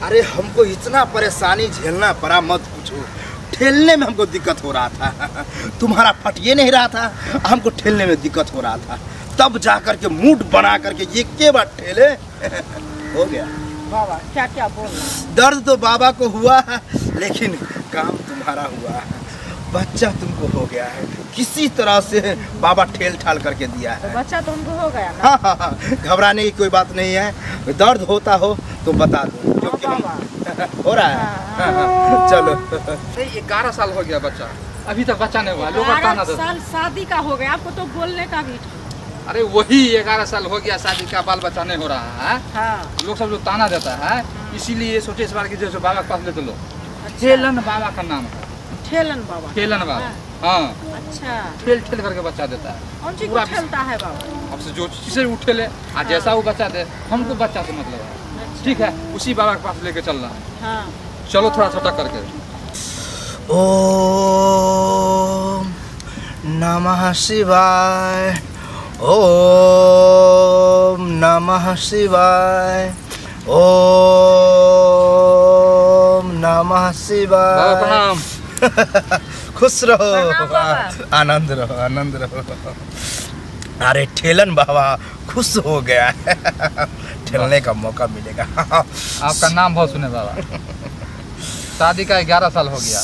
अरे हमको इतना परेशानी झेलना पड़ा मत पूछो। ठेलने में हमको दिक्कत हो रहा था, तुम्हारा फट ये नहीं रहा था, हमको ठेलने में दिक्कत हो रहा था। तब जा करके मूड बना करके ये के बार ठेले हो गया। बाबा क्या क्या बोल रहे हैं? दर्द तो बाबा को हुआ है, लेकिन काम तुम्हारा हुआ है। बच्चा तुमको हो गया है, किसी तरह से बाबा ठेल ठाल करके दिया है। तो बच्चा तो उनको हो गया ना? हाँ, घबराने की कोई बात नहीं है। दर्द होता हो तो बता दो, क्योंकि हो रहा है। चलो। 11 साल हो गया बच्चा, अभी तक बच्चा नहीं हुआ। लोग 11 साल शादी का हो गया, आपको तो बोलने का भी। अरे वही 11 साल हो गया शादी का, बाल बच्चा नहीं हो रहा है। हाँ। लोग सब जो ताना देता है, इसीलिए सोचे इस बार की जैसे बाबा के पास लेते लो। ठेलन बाबा का नाम है। ठेलन बाबा? ठेलन बाबा, हाँ। अच्छा। ठेल ठेल करके बच्चा देता है। कौन चीज को ठेलता है बाबा? अब से जो चीज से उठे ले, आज जैसा वो बच्चा दे, हमको बच्चा से मतलब है। ठीक है, उसी बाबा के पास लेके चलना है। हाँ। चलो थोड़ा छोटा करके। ओम नमः शिवाय, ओम नमः शिवाय, ओम नमः शिवाय। बाबा प्रणाम। खुश रहो, प्रणाम आनंद रहो, आनंद रहो। अरे ठेलन बाबा खुश हो गया है। ठेलने का मौका मिलेगा। आपका नाम बहुत सुने बाबा। शादी का 11 साल हो गया।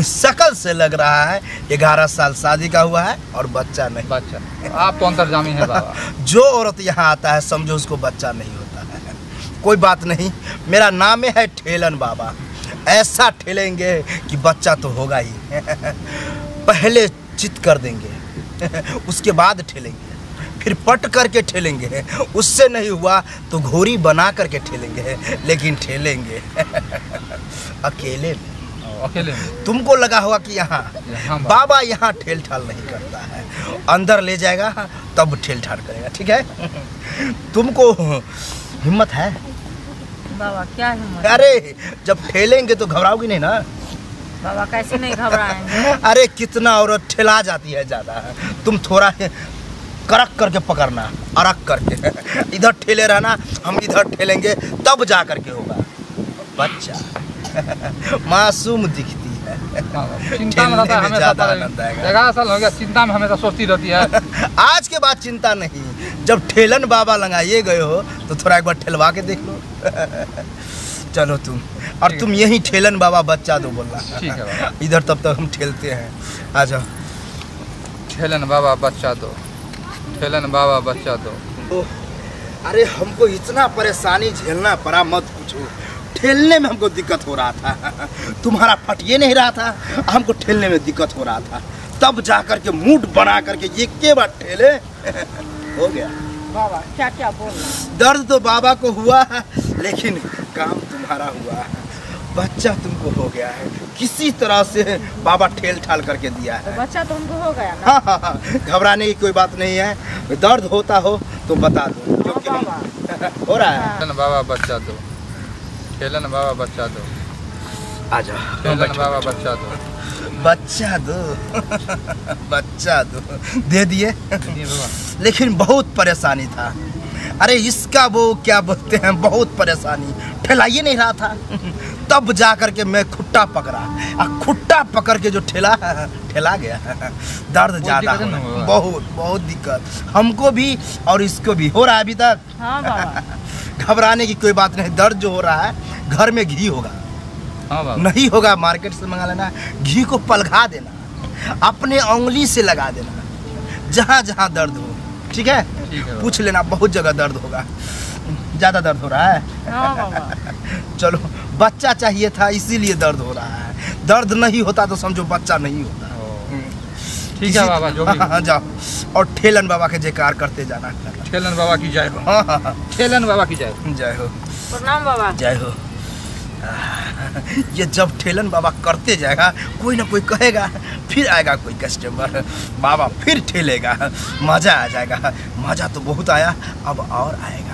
शकल से लग रहा है 11 साल शादी का हुआ है और बच्चा नहीं। बच्चा आप तो अंतर्जामी है बाबा। जो औरत यहाँ आता है समझो उसको बच्चा नहीं होता है। कोई बात नहीं, मेरा नाम है ठेलन बाबा। ऐसा ठेलेंगे कि बच्चा तो होगा ही। पहले चित कर देंगे, उसके बाद ठेलेंगे, फिर पट करके ठेलेंगे। उससे नहीं हुआ तो घोड़ी बना करके ठेलेंगे, लेकिन ठेलेंगे अकेले में। अकेले में? तुमको लगा होगा कि यहाँ बाबा यहाँ ठेल ठाल नहीं करता है, अंदर ले जाएगा तब ठेल ठाल करेगा। ठीक है? तुमको हिम्मत है बाबा? क्या हिम्मत? अरे जब ठेलेंगे तो घबराओगी नहीं ना? बाबा कैसे नहीं घबराएंगे? अरे कितना औरत ठेला जाती है ज्यादा, तुम थोड़ा करक करके पकड़ना, अरक करके। इधर ठेले रहना, हम इधर ठेलेंगे तब जा करके होगा बच्चा। मासूम दिखती है, चिंता में रहता है हमेशा। ज्यादा आनंद आएगा। 11 साल हो गया, चिंता में हमेशा सोचती रहती है। आज के बाद चिंता नहीं, जब ठेलन बाबा लगाइए गए हो तो थोड़ा एक बार ठेलवा के देख लो। चलो तुम, और तुम यही ठेलन बाबा बच्चा दो बोलना। ठीक है बाबा। इधर तब तक हम ठेलते हैं, आ जाओ। ठेलन बाबा बच्चा दो, ठेलन बाबा बच्चा दो। अरे हमको इतना परेशानी झेलना पड़ा मत पूछो। ठेलने में हमको दिक्कत हो रहा था, तुम्हारा फट ये नहीं रहा था, हमको ठेलने में दिक्कत हो रहा था। तब जा करके मूड बना करके ये के बार ठेले हो गया। बाबा क्या क्या बोल रहे हैं? दर्द तो बाबा को हुआ है, लेकिन काम तुम्हारा हुआ है। बच्चा तुमको हो गया है, किसी तरह से बाबा ठेल ठाल करके दिया है। तो बच्चा तो उनको हो गया ना? हाँ, घबराने की कोई बात नहीं है। दर्द होता हो तो बता दो, क्योंकि हो रहा है। ठेलन बाबा बच्चा दो, ठेलन बाबा बच्चा दो। आ जाओ। ठेलन बाबा बच्चा दो। बच्चा दो, बच्चा दो। दे दिए, लेकिन बहुत परेशानी था। अरे इसका वो क्या बोलते हैं, बहुत परेशानी, ठेलाइए नहीं रहा था। तब जा करके मैं खुट्टा पकड़ा, और खुट्टा पकड़ के जो ठेला गया। दर्द ज्यादा, बहुत बहुत दिक्कत हमको भी और इसको भी हो रहा है अभी तक। हाँ बाबा। घबराने की कोई बात नहीं। दर्द जो हो रहा है, घर में घी होगा। हाँ बाबा। नहीं होगा मार्केट से मंगा लेना। घी को पलघा देना, अपने उंगली से लगा देना जहाँ जहाँ दर्द हो। ठीक है? पूछ लेना, बहुत जगह दर्द होगा। ज़्यादा दर्द हो रहा है? हाँ बाबा। चलो, बच्चा चाहिए था इसीलिए दर्द हो रहा है। दर्द नहीं होता तो समझो बच्चा नहीं होता। ठीक है बाबा, जो भी। हाँ, जाओ और ठेलन बाबा के जयकार करते जाना। ठेलन बाबा की जय हो। हाँ, ठेलन बाबा की जय हो। जय हो। प्रणाम बाबा। जय हो। ये जब ठेलन बाबा करते जाएगा, कोई ना कोई कहेगा, फिर आएगा कोई कस्टमर, बाबा फिर ठेलेगा, मज़ा आ जाएगा। मज़ा तो बहुत आया, अब और आएगा।